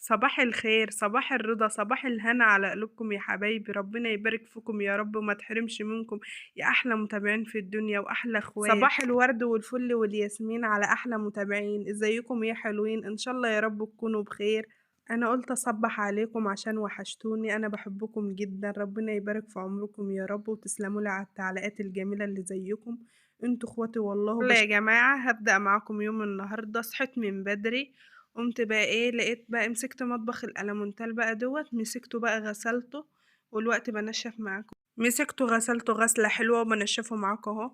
صباح الخير، صباح الرضا، صباح الهنا على قلوبكم يا حبايبي، ربنا يبارك فيكم يا رب وما تحرمش منكم يا أحلى متابعين في الدنيا وأحلى اخوات. صباح الورد والفل والياسمين على أحلى متابعين. ازيكم يا حلوين؟ إن شاء الله يا رب تكونوا بخير. أنا قلت أصبح عليكم عشان وحشتوني، أنا بحبكم جدا، ربنا يبارك في عمركم يا رب وتسلموا لي على التعليقات الجميلة اللي زيكم. انتوا اخواتي والله. يلا يا جماعة، هبدأ معاكم يوم النهاردة. صحيت من بدري، قمت بقى ايه، لقيت بقى مسكت مطبخ الألمونتال بقى دوت، مسكته بقى غسلته، والوقت بنشف معاكم. مسكته غسلته غسلة حلوة وبنشفه معاكم اهو.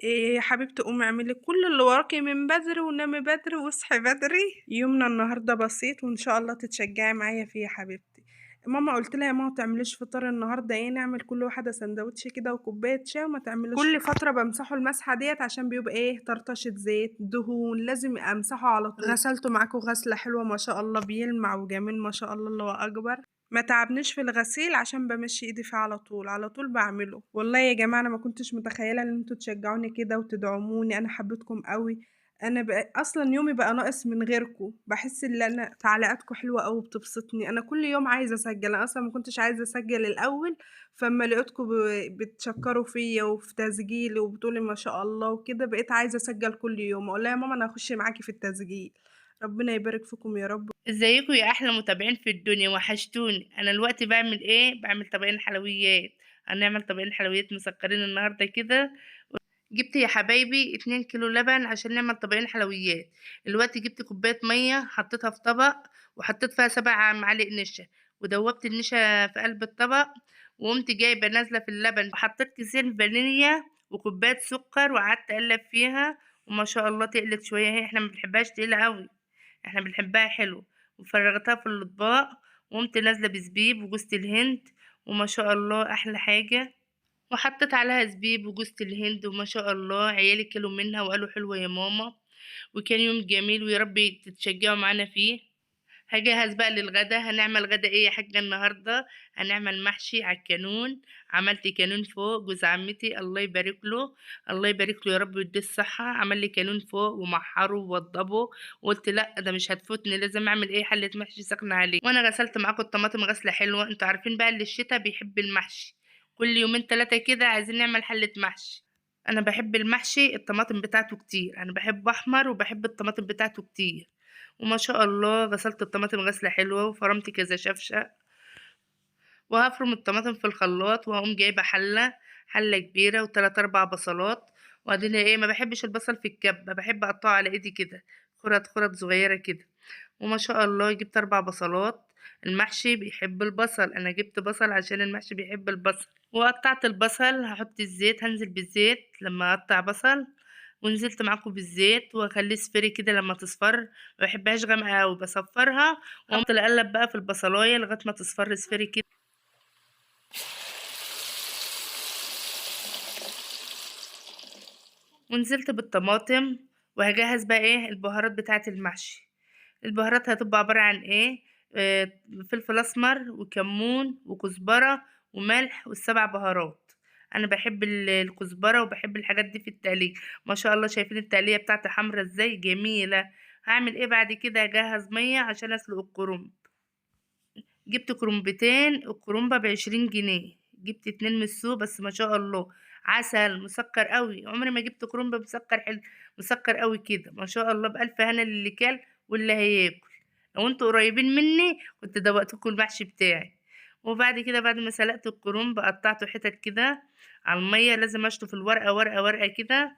إيه يا حبيبتي، قومي اعملي كل اللي وراكي من بدري ونامي بدري واصحي بدري. يومنا النهارده بسيط وان شاء الله تتشجعي معايا فيه يا حبيبتي. ماما قلت لها يا ماما تعمليش فطار النهارده، ايه نعمل كل واحده سندوتش كده وكوبايه شاي وما تعملوش كل فتره بمسحه المسحه ديت عشان بيبقى ايه طرطشه زيت دهون، لازم امسحه على طول. غسلته معاكم غسله حلوه ما شاء الله، بيلمع وجميل ما شاء الله، الله اكبر. ما تعبنيش في الغسيل عشان بمشي ايدي فيه على طول على طول بعمله. والله يا جماعه انا ما كنتش متخيله ان انتوا تشجعوني كده وتدعموني، انا حبيتكم قوي. انا بقى اصلا يومي بقى ناقص من غيركم، بحس ان انا تعليقاتكم حلوه قوي بتبسطني، انا كل يوم عايزه اسجل، انا اصلا ما كنتش عايزه اسجل الاول. فاما لقيتكم بتشكروا فيا وفي تسجيلي وبتقولي ما شاء الله وكده، بقيت عايزه اسجل كل يوم، اقول لها يا ماما انا هخش معاكي في التسجيل. ربنا يبارك فيكم يا رب. ازيكم يا احلى متابعين في الدنيا، وحشتوني. انا الوقت بعمل ايه؟ بعمل طبقين حلويات. هنعمل طبقين حلويات مسكرين النهارده كده. جبت يا حبايبي 2 كيلو لبن عشان نعمل طبقين حلويات. الوقت جبت كوبايه ميه حطيتها في طبق، وحطيت فيها 7 معالق نشا، ودوبت النشا في قلب الطبق. وقمت جايبه نازله في اللبن وحطيت كيسين فانيليا وكوبايه سكر وقعدت اقلب فيها. وما شاء الله تقلت شويه، هي احنا ما بنحبهاش تقيله قوي، احنا بنحبها حلو. وفرغتها في الاطباق، وقمت نازله بزبيب وجوز الهند، وما شاء الله احلى حاجه. وحطيت عليها زبيب وجوز الهند، وما شاء الله عيالي كلوا منها وقالوا حلوه يا ماما. وكان يوم جميل، ويا رب تتشجعوا معانا فيه. هجهز بقى للغدا. هنعمل غدا ايه يا حاجة النهاردة؟ هنعمل محشي على الكانون. عملت كانون فوق، جوز عمتي الله يبارك له، الله يبارك له يا رب ويديه الصحة، عمل لي كانون فوق ومحره ووضبه. وقلت لا ده مش هتفوتني، لازم اعمل ايه، حلة محشي سخنة عليه. وانا غسلت معاكم الطماطم غسلة حلوة. انتوا عارفين بقى اللي الشتا بيحب المحشي، كل يومين 3 كده عايزين نعمل حلة محشي. انا بحب المحشي الطماطم بتاعته كتير، انا بحب احمر وبحب الطماطم بتاعته كتير. وما شاء الله غسلت الطماطم غسلة حلوة وفرمت كذا شفشة. وهفرم الطماطم في الخلاط، وهقوم جايبة حلة كبيرة وتلات أربع بصلات. وبعدين ايه، ما بحبش البصل في الكبة، بحب اقطعه على ايدي كده، خرط خرط صغيرة كده. وما شاء الله جبت 4 بصلات. المحشي بيحب البصل، انا جبت بصل عشان المحشي بيحب البصل. وقطعت البصل، هحط الزيت، هنزل بالزيت لما اقطع بصل. ونزلت معاكم بالزيت واخليه صفري كده لما تصفر، ما بحبهاش غامقه قوي، بصفرها. وافضل اقلب بقى في البصلايه لغايه ما تصفر صفري كده. ونزلت بالطماطم. وهجهز بقى ايه البهارات بتاعه المحشي. البهارات هتبقى عباره عن ايه؟ فلفل اسمر وكمون وكزبره وملح وال7 بهارات. انا بحب الكزبره وبحب الحاجات دي في التقليه. ما شاء الله شايفين التقليه بتاعتي حمرا ازاي جميله. هعمل ايه بعد كده؟ اجهز ميه عشان اسلق الكرنب. جبت كرنبتين، الكرنبة ب20 جنيه، جبت 2 من السوق بس ما شاء الله عسل مسكر قوي. عمري ما جبت كرنب مسكر حلو، مسكر قوي كده ما شاء الله. بألف هنا للي كل واللي هياكل. لو انتوا قريبين مني كنت دوقتكم المحشي بتاعي. وبعد كده بعد ما سلقت الكرنب قطعته حتت كده على المية. لازم اشطف الورقة ورقة ورقة كده.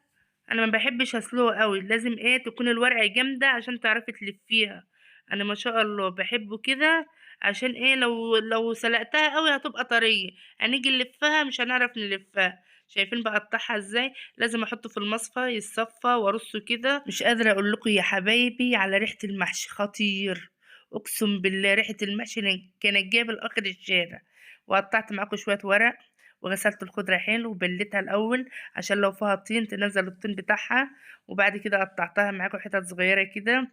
انا ما بحبش اسلقه قوي، لازم ايه تكون الورقة جامدة عشان تعرفي تلفيها. انا ما شاء الله بحبه كده، عشان ايه لو سلقتها قوي هتبقى طرية، هنيجي نلفها مش هنعرف نلفها. شايفين بقطعها ازاي؟ لازم احطه في المصفى يتصفى وارصه كده. مش قادرة اقول لكم يا حبايبي على ريحة المحشي، خطير. اقسم بالله ريحة المحشي كانت جايبة لاخر الشارع. وقطعت معاكم شوية ورق، وغسلت الخضرة حلو وبليتها الأول عشان لو فيها طين تنزل الطين بتاعها. وبعد كده قطعتها معاكم حتت صغيرة كده.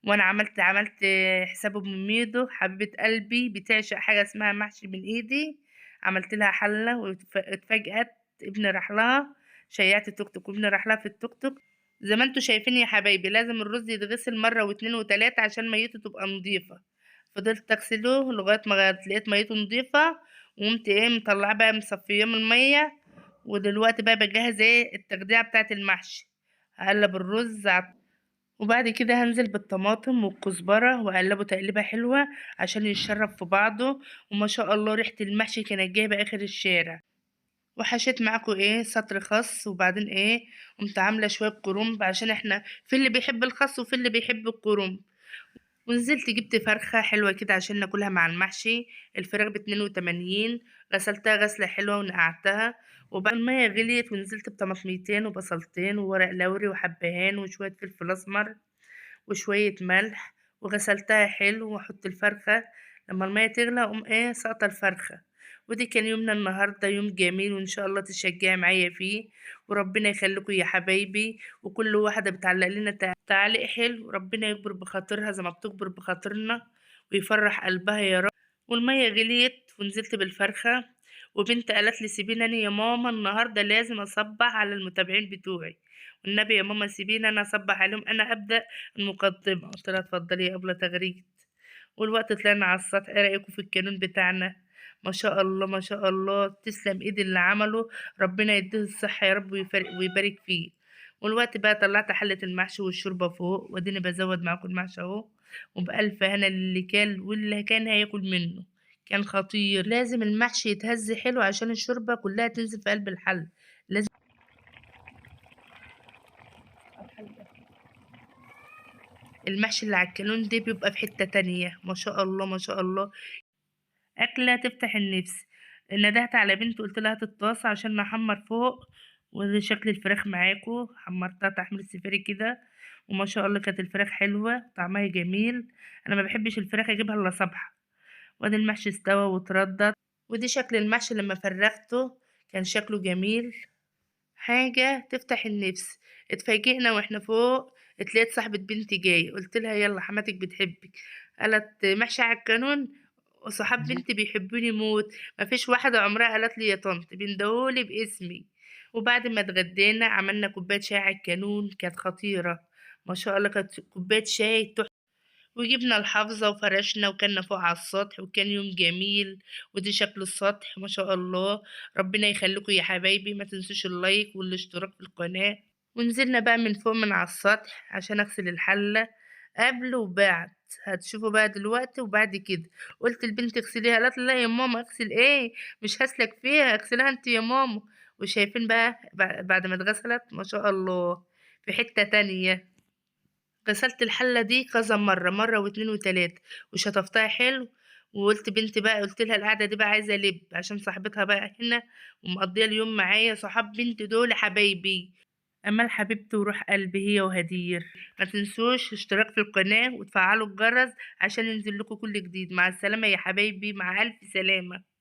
وانا عملت حساب ام ميدو حبيبه قلبي بتعشق حاجه اسمها محشي من ايدي. عملت لها حله واتفاجئت. ابني راح لها، شيعت التوك توك وابني راح لها في التوك توك. زي ما انتوا شايفين يا حبايبي، لازم الرز يتغسل مره واتنين وتلاته عشان ميته تبقى نظيفه. فضلت اغسله لغاية ما لقيت ميته نضيفة، وقمت ايه مطلعاه بقى مصفياه من المية. ودلوقتي بقى بجهز ايه التخديعة بتاعة المحشي. هقلب الرز وبعد كده هنزل بالطماطم والكزبرة وأقلبه تقليبة حلوة عشان يتشرب في بعضه. وما شاء الله ريحة المحشي كانت جايبة آخر الشارع. وحشيت معاكم ايه سطر خس، وبعدين ايه قمت عاملة شوية كرنب عشان احنا في اللي بيحب الخس وفي اللي بيحب الكرنب. ونزلت جبت فرخة حلوة كده عشان ناكلها مع المحشي. الفراخ ب82. غسلتها غسلة حلوة ونقعتها. وبعد المية غليت ونزلت بطماطميتين وبصلتين وورق لوري وحبهان وشوية فلفل أسمر وشوية ملح. وغسلتها حلو واحط الفرخة. لما المية تغلى اقوم ايه ساقطة الفرخة. ودي كان يومنا النهاردة، يوم جميل وان شاء الله تشجعي معايا فيه. وربنا يخليكم يا حبايبي، وكل واحدة بتعلق لنا تعليق حلو ربنا يكبر بخاطرها زي ما بتكبر بخاطرنا ويفرح قلبها يا رب. والمية غليت ونزلت بالفرخة. وبنت قالت لي سيبيني أنا يا ماما النهاردة لازم أصبح على المتابعين بتوعي، والنبي يا ماما سيبيني أنا أصبح عليهم، أنا أبدأ المقدمة. قلت لها اتفضلي يا أبلة تغريد. والوقت طلعنا على السطح، ايه رأيكم في الكانون بتاعنا؟ ما شاء الله ما شاء الله، تسلم ايد اللي عمله. ربنا يديه الصحة يا رب ويبارك فيه. والوقت بقى طلعت حلة المحشي والشوربة فوق، واديني بزود معاكم المحشي اهو. وبألف هنا للي كان واللي كان هياكل منه. كان خطير. لازم المحشي يتهز حلو عشان الشوربة كلها تنزل في قلب الحل. لازم المحشي اللي على الكانون ده بيبقى في حتة تانية، ما شاء الله ما شاء الله. أكلة تفتح النفس. ندهت على بنتي قلت لها هات الطاسة عشان نحمر فوق. وده شكل الفراخ معاكو، حمرتها تحمير سفاري كده. وما شاء الله كانت الفراخ حلوة طعمها جميل. أنا ما بحبش الفراخ أجيبها إلا صبحة. وادي المحشي استوى وتردد. ودي شكل المحشي لما فرغته، كان شكله جميل، حاجة تفتح النفس. اتفاجئنا واحنا فوق، اتلقيت صاحبة بنتي جاي، قلت لها يلا حماتك بتحبك. قالت محشي على القانون. وصحاب بنتي بيحبوني موت. مفيش واحدة عمرها قالت لي يا طنط، بيندهولي باسمي. وبعد ما اتغدينا عملنا كوباية شاي على القانون كانت خطيرة. ما شاء الله كانت كوباية شاي تحفة. وجبنا الحافظة وفرشنا وكنا فوق على السطح وكان يوم جميل. ودي شكل السطح ما شاء الله. ربنا يخليكم يا حبايبي، ما تنسوش اللايك والاشتراك في القناة. ونزلنا بقى من فوق من على السطح عشان اغسل الحلة قبل وبعد. هتشوفوا بقى دلوقتي وبعد كده. قلت لبنتي اغسليها، قالت لي لا يا ماما اغسل ايه، مش هسلك فيها، اغسلها انت يا ماما. وشايفين بقى بعد ما اتغسلت ما شاء الله في حتة تانية. غسلت الحلة دي كذا مرة، مرة واتنين وتلاتة، وشطفتها حلو. وقلت بنتي بقى قلت لها القعدة دي بقى عايزة لب عشان صاحبتها بقى هنا ومقضية اليوم معايا. صحاب بنتي دول حبايبي، أمال حبيبتي وروح قلبي هي وهدير. ما تنسوش اشتراك في القناة وتفعلوا الجرس عشان ينزل لكم كل جديد. مع السلامة يا حبايبي، مع ألف سلامة.